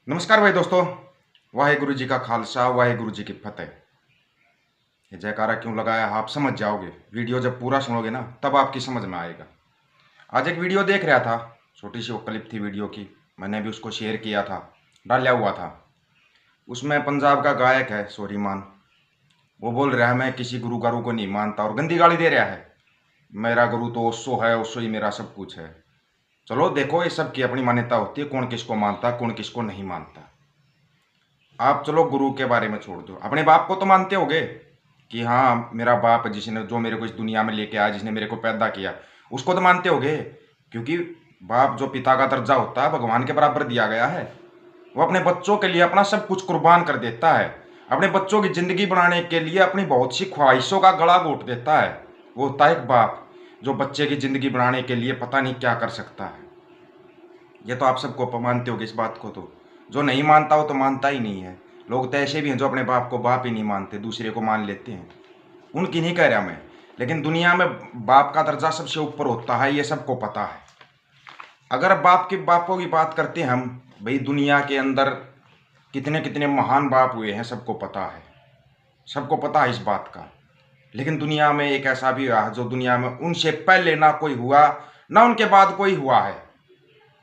नमस्कार भाई दोस्तों। वाहेगुरु जी का खालसा, वाहेगुरु जी की फतेह। ये जयकारा क्यों लगाया आप समझ जाओगे, वीडियो जब पूरा सुनोगे ना तब आपकी समझ में आएगा। आज एक वीडियो देख रहा था, छोटी सी वो क्लिप थी वीडियो की, मैंने भी उसको शेयर किया था, डाला हुआ था। उसमें पंजाब का गायक है सोरीमान, वो बोल रहा है मैं किसी गुरु गारू को नहीं मानता और गंदी गाली दे रहा है। मेरा गुरु तो ओशो है, ओशो ही मेरा सब कुछ है। चलो देखो, ये सब की अपनी मान्यता होती है, कौन किसको मानता कौन किसको नहीं मानता। आप चलो गुरु के बारे में छोड़ दो, अपने बाप को तो मानते होगे कि हाँ मेरा बाप जिसने जो मेरे को इस दुनिया में लेके आया, जिसने मेरे को पैदा किया, उसको तो मानते होगे। क्योंकि बाप जो पिता का दर्जा होता है भगवान के बराबर दिया गया है। वो अपने बच्चों के लिए अपना सब कुछ कुर्बान कर देता है, अपने बच्चों की ज़िंदगी बनाने के लिए अपनी बहुत सी ख्वाहिशों का गला घोट देता है। वो होता है एक बाप जो बच्चे की ज़िंदगी बनाने के लिए पता नहीं क्या कर सकता है। ये तो आप सबको मानते होगे इस बात को। तो जो नहीं मानता वो तो मानता ही नहीं है। लोग तो ऐसे भी हैं जो अपने बाप को बाप ही नहीं मानते, दूसरे को मान लेते हैं। उनकी नहीं कह रहा मैं, लेकिन दुनिया में बाप का दर्जा सबसे ऊपर होता है, ये सबको पता है। अगर बापों की बात करते हैं हम, भाई दुनिया के अंदर कितने कितने महान बाप हुए हैं सबको पता है, सबको पता है इस बात का। लेकिन दुनिया में एक ऐसा भी हुआ है जो दुनिया में उनसे पहले ना कोई हुआ, ना उनके बाद कोई हुआ है,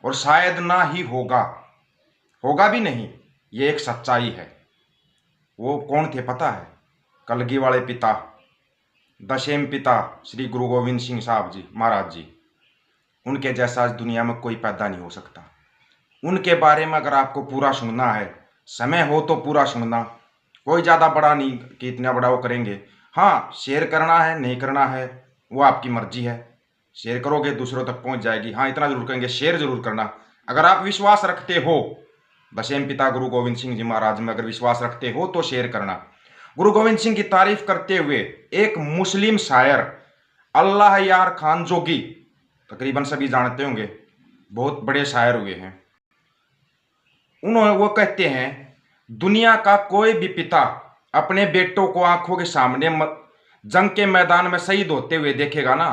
और शायद ना ही होगा, होगा भी नहीं। ये एक सच्चाई है। वो कौन थे पता है? कलगी वाले पिता, दशम पिता श्री गुरु गोविंद सिंह साहब जी महाराज जी। उनके जैसा आज दुनिया में कोई पैदा नहीं हो सकता। उनके बारे में अगर आपको पूरा सुनना है, समय हो तो पूरा सुनना। कोई ज़्यादा बड़ा नहीं कि इतना बड़ा वो करेंगे। हाँ, शेयर करना है नहीं करना है वो आपकी मर्जी है। शेयर करोगे दूसरों तक पहुंच जाएगी। हाँ, इतना जरूर करेंगे, शेयर जरूर करना। अगर आप विश्वास रखते हो दशम पिता गुरु गोविंद सिंह जी महाराज में, अगर विश्वास रखते हो तो शेयर करना। गुरु गोविंद सिंह की तारीफ करते हुए एक मुस्लिम शायर अल्लाह यार खान जोगी, तकरीबन सभी जानते होंगे, बहुत बड़े शायर हुए हैं। उन्होंने वो कहते हैं दुनिया का कोई भी पिता अपने बेटों को आंखों के सामने जंग के मैदान में शहीद होते हुए देखेगा ना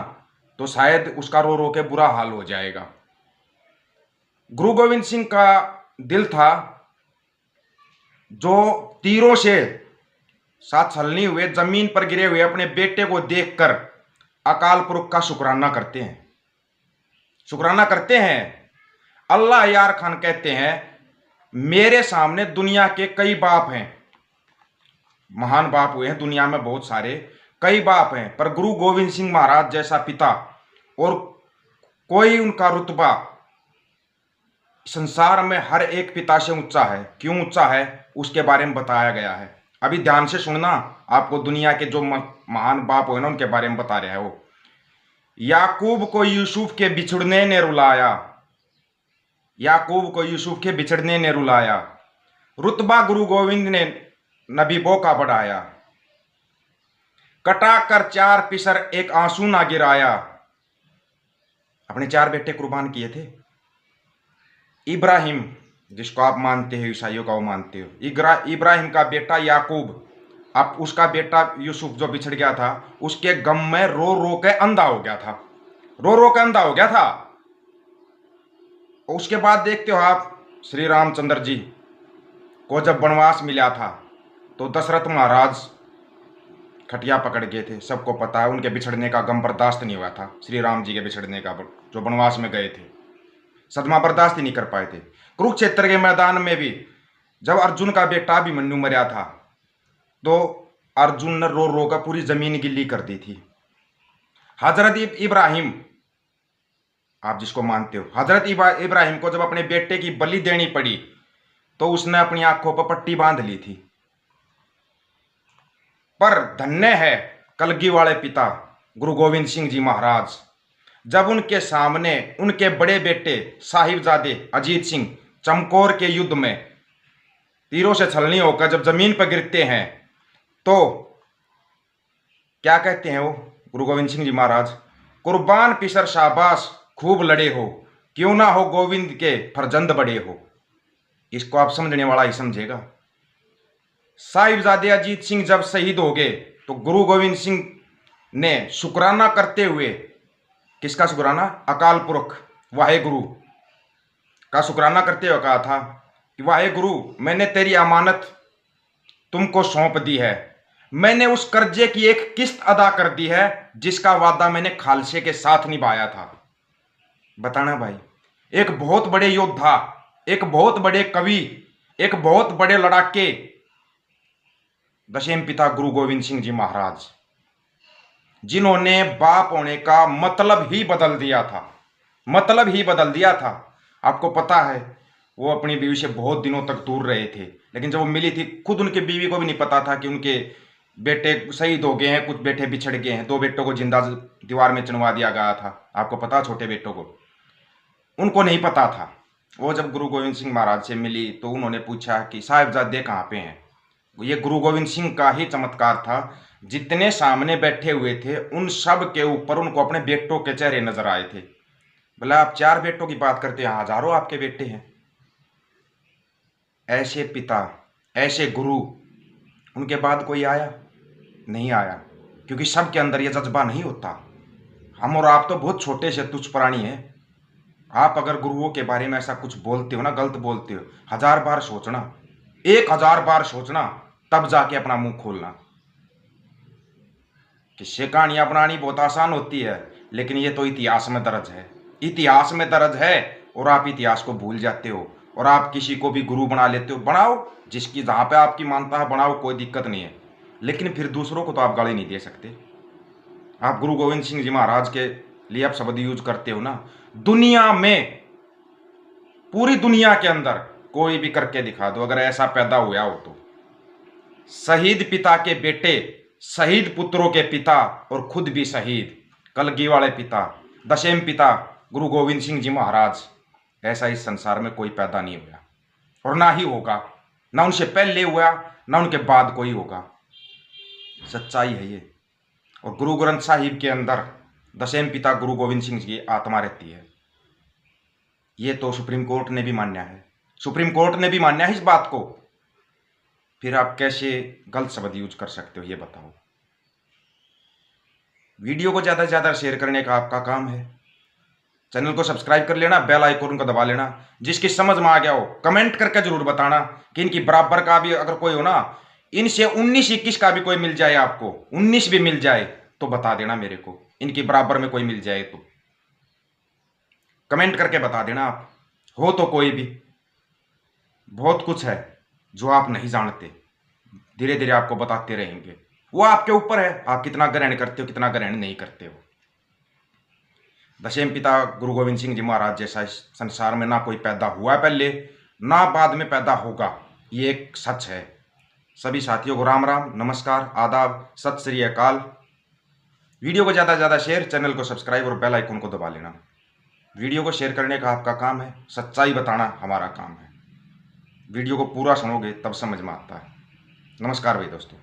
तो शायद उसका रो रो के बुरा हाल हो जाएगा। गुरु गोविंद सिंह का दिल था जो तीरों से साथ छलनी हुए जमीन पर गिरे हुए अपने बेटे को देखकर अकाल पुरख का शुक्राना करते हैं, शुक्राना करते हैं। अल्लाह यार खान कहते हैं मेरे सामने दुनिया के कई बाप हैं, महान बाप हुए हैं दुनिया में बहुत सारे, कई बाप हैं, पर गुरु गोविंद सिंह महाराज जैसा पिता और कोई उनका रुतबा संसार में हर एक पिता से ऊंचा है। क्यों ऊंचा है उसके बारे में बताया गया है। अभी ध्यान से सुनना, आपको दुनिया के जो महान बाप हुए ना उनके बारे में बता रहा है वो। याकूब को यूसुफ के बिछड़ने ने रुलाया, याकूब को यूसुफ के बिछड़ने ने रुलाया, रुतबा गुरु गोविंद ने नबीबों का बढ़ाया, कटा कर चार पिसर एक आंसू ना गिराया। अपने चार बेटे कुर्बान किए थे। इब्राहिम जिसको आप मानते हो, ईसाइयों का वो मानते हो, इब्राहिम का बेटा याकूब, अब उसका बेटा यूसुफ जो बिछड़ गया था उसके गम में रो रो के अंधा हो गया था, रो रो के अंधा हो गया था। उसके बाद देखते हो आप श्री रामचंद्र जी को जब वनवास मिला था तो दशरथ महाराज खटिया पकड़ गए थे, सबको पता है। उनके बिछड़ने का गम बर्दाश्त नहीं हुआ था, श्री राम जी के बिछड़ने का, जो वनवास में गए थे, सदमा बर्दाश्त ही नहीं कर पाए थे। कुरुक्षेत्र के मैदान में भी जब अर्जुन का बेटा अभिमन्यु मरा था तो अर्जुन ने रो रो कर पूरी जमीन गिल्ली कर दी थी। हजरत इब्राहिम, आप जिसको मानते हो, हजरत इब्राहिम को जब अपने बेटे की बलि देनी पड़ी तो उसने अपनी आंखों पर पट्टी बांध ली थी। पर धन्य है कलगी वाले पिता गुरु गोविंद सिंह जी महाराज, जब उनके सामने उनके बड़े बेटे साहिबजादे अजीत सिंह चमकौर के युद्ध में तीरों से छलनी होकर जब जमीन पर गिरते हैं तो क्या कहते हैं वो गुरु गोविंद सिंह जी महाराज, कुर्बान पिसर शाबाश खूब लड़े हो, क्यों ना हो गोविंद के फरजंद बड़े हो। इसको आप समझने वाला ही समझेगा। साहिबजादे अजीत सिंह जब शहीद हो गए तो गुरु गोविंद सिंह ने शुक्राना करते हुए, किसका शुक्राना? अकाल पुरख वाहेगुरु का शुक्राना करते हुए कहा था कि वाहे गुरु, मैंने तेरी अमानत तुमको सौंप दी है, मैंने उस कर्जे की एक किस्त अदा कर दी है जिसका वादा मैंने खालसे के साथ निभाया था। बताना भाई, एक बहुत बड़े योद्धा, एक बहुत बड़े कवि, एक बहुत बड़े लड़ाके दशम पिता गुरु गोविंद सिंह जी महाराज, जिन्होंने बाप होने का मतलब ही बदल दिया था, मतलब ही बदल दिया था। आपको पता है वो अपनी बीवी से बहुत दिनों तक दूर रहे थे, लेकिन जब वो मिली थी, खुद उनके बीवी को भी नहीं पता था कि उनके बेटे शहीद हो गए हैं, कुछ बेटे बिछड़ गए हैं। 2 बेटों को जिंदा दीवार में चुनवा दिया गया था, आपको पता, छोटे बेटों को, उनको नहीं पता था। वो जब गुरु गोविंद सिंह महाराज से मिली तो उन्होंने पूछा कि साहिबजादे कहाँ पे हैं। ये गुरु गोविंद सिंह का ही चमत्कार था, जितने सामने बैठे हुए थे उन सब के ऊपर उनको अपने बेटों के चेहरे नजर आए थे। बोला आप 4 बेटों की बात करते हैं, हजारों आपके बेटे हैं। ऐसे पिता, ऐसे गुरु, उनके बाद कोई आया नहीं आया, क्योंकि सबके अंदर यह जज्बा नहीं होता। हम और आप तो बहुत छोटे से तुच्छ प्राणी हैं। आप अगर गुरुओं के बारे में ऐसा कुछ बोलते हो ना, गलत बोलते हो, 1000 बार सोचना, 1000 बार सोचना, तब जाके अपना मुंह खोलना। किस्से कहानियां बनानी बहुत आसान होती है, लेकिन ये तो इतिहास में दर्ज है, इतिहास में दर्ज है, और आप इतिहास को भूल जाते हो और आप किसी को भी गुरु बना लेते हो। बनाओ, जिसकी जहां पे आपकी मानता है बनाओ, कोई दिक्कत नहीं है, लेकिन फिर दूसरों को तो आप गाली नहीं दे सकते। आप गुरु गोविंद सिंह जी महाराज के लिए आप शब्द यूज करते हो ना, दुनिया में, पूरी दुनिया के अंदर कोई भी करके दिखा दो अगर ऐसा पैदा हुआ हो तो। शहीद पिता के बेटे, शहीद पुत्रों के पिता, और खुद भी शहीद, कलगी वाले पिता, दशम पिता गुरु गोविंद सिंह जी महाराज, ऐसा इस संसार में कोई पैदा नहीं हुआ और ना ही होगा, ना उनसे पहले हुआ ना उनके बाद कोई होगा। सच्चाई है ये। और गुरु ग्रंथ साहिब के अंदर दशम पिता गुरु गोविंद सिंह जी की आत्मा रहती है। ये तो सुप्रीम कोर्ट ने भी मान्या है, सुप्रीम कोर्ट ने भी मान्या है इस बात को। फिर आप कैसे गलत शब्द यूज कर सकते हो, ये बताओ। वीडियो को ज़्यादा से ज़्यादा शेयर करने का आपका काम है। चैनल को सब्सक्राइब कर लेना, बेल आइकन को दबा लेना। जिसकी समझ में आ गया हो कमेंट करके जरूर बताना कि इनकी बराबर का भी अगर कोई हो ना, इनसे 19-21 का भी कोई मिल जाए, आपको 19 भी मिल जाए तो बता देना मेरे को, इनकी बराबर में कोई मिल जाए तो कमेंट करके बता देना। आप हो तो कोई भी, बहुत कुछ है जो आप नहीं जानते, धीरे धीरे आपको बताते रहेंगे। वो आपके ऊपर है, आप कितना ग्रहण करते हो, कितना ग्रहण नहीं करते हो। दशम पिता गुरु गोविंद सिंह जी महाराज जैसा इस संसार में ना कोई पैदा हुआ पहले, ना बाद में पैदा होगा, ये एक सच है। सभी साथियों को राम राम, नमस्कार, आदाब, सत श्री अकाल। वीडियो को ज़्यादा से ज़्यादा शेयर, चैनल को सब्सक्राइब और बेल आइकन को दबा लेना। वीडियो को शेयर करने का आपका काम है, सच्चाई बताना हमारा काम है। वीडियो को पूरा सुनोगे तब समझ में आता है। नमस्कार भाई दोस्तों।